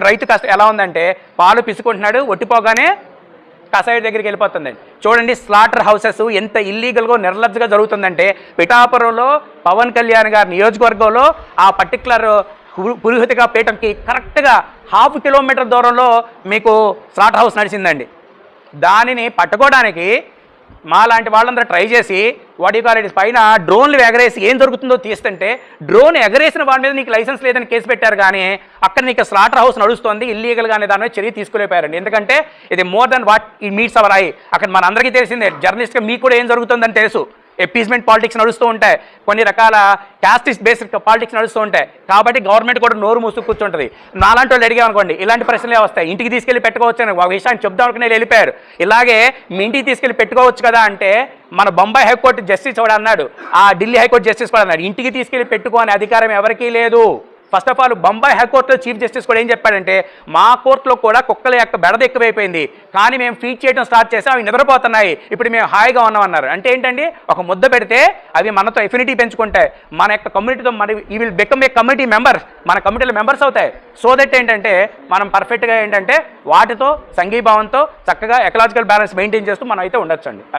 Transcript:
రైతు కష్టం ఎలా ఉందంటే పాలు పిసుకుంటున్నాడు, ఒట్టిపోగానే కసాయి దగ్గరికి వెళ్ళిపోతుందండి. చూడండి స్లాటర్ హౌసెస్ ఎంత ఇల్లీగల్గా నిర్లజ్జగా జరుగుతుందంటే పిఠాపురంలో పవన్ కళ్యాణ్ గారి నియోజకవర్గంలో ఆ పర్టికులర్ పులిహోతిగా పీఠంకి కరెక్ట్గా 1/2 కిలోమీటర్ దూరంలో మీకు స్లాటర్ హౌస్ నడిచిందండి. దానిని పట్టుకోవడానికి మా లాంటి వాళ్ళందరూ ట్రై చేసి వాటి పైన డ్రోన్లు ఎగరేసి ఏం జరుగుతుందో తీస్తుంటే డ్రోన్ ఎగరేసిన వాడి మీద నీకు లైసెన్స్ లేదని కేసు పెట్టారు, కానీ అక్కడ నీకు స్లాటర్ హౌస్ నడుస్తుంది ఇల్లీగల్గా అనే దాని మీద చర్య తీసుకోలేపారండి. ఎందుకంటే ఇది మోర్ దెన్ వాట్ ఈ మీట్స్ అవర్ ఐ. అక్కడ మన అందరికీ తెలిసిందే, జర్నలిస్ట్గా మీకు కూడా ఏం జరుగుతుందని తెలుసు. ఎప్పీస్మెంట్ పాలిటిక్స్ నడుస్తూ ఉంటాయి, కొన్ని రకాల క్యాస్టిస్ట్ బేస్డ్ పాలిటిక్స్ నడుస్తూ ఉంటాయి. కాబట్టి గవర్నమెంట్ కూడా నోరు మూసుకు కూర్చుంటుంది. నాలాంటి వాళ్ళు అడిగామనుకోండి ఇలాంటి ప్రశ్నలే వస్తాయి. ఇంటికి తీసుకెళ్ళి పెట్టుకోవచ్చు అని ఒక విషయాన్ని చెప్దాం అనుకుని వెళ్ళిపోయారు. ఇలాగే మీ ఇంటికి తీసుకెళ్ళి పెట్టుకోవచ్చు కదా అంటే మన బొంబాయి హైకోర్టు జస్టిస్ కూడా అన్నాడు, ఆ ఢిల్లీ హైకోర్టు జస్టిస్ కూడా అన్నాడు ఇంటికి తీసుకెళ్ళి పెట్టుకోనే అధికారం ఎవరికీ లేదు. ఫస్ట్ ఆఫ్ ఆల్ బొంబాయి హైకోర్టులో చీఫ్ జస్టిస్ కూడా ఏం చెప్పాడంటే మా కోర్టులో కూడా కుక్కల యొక్క బెడద ఎక్కువైపోయింది, కానీ మేము ఫీడ్ చేయడం స్టార్ట్ చేసాం, అవి నిద్రపోతున్నాయి, ఇప్పుడు మేము హాయిగా ఉన్నామన్నారు. అంటే ఏంటండి, ఒక ముద్ద పెడితే అవి మనతో ఎఫినిటీ పెంచుకుంటాయి, మన యొక్క కమ్యూనిటీతో మన ఈ will become a community member, మన కమ్యూనిటీలో మెంబర్స్ అవుతాయి. సో దట్ ఏంటంటే మనం పర్ఫెక్ట్గా ఏంటంటే వాటితో సంఘీభావంతో చక్కగా ఎకలాజికల్ బ్యాలెన్స్ మెయింటైన్ చేస్తూ మనం అయితే ఉండొచ్చండి.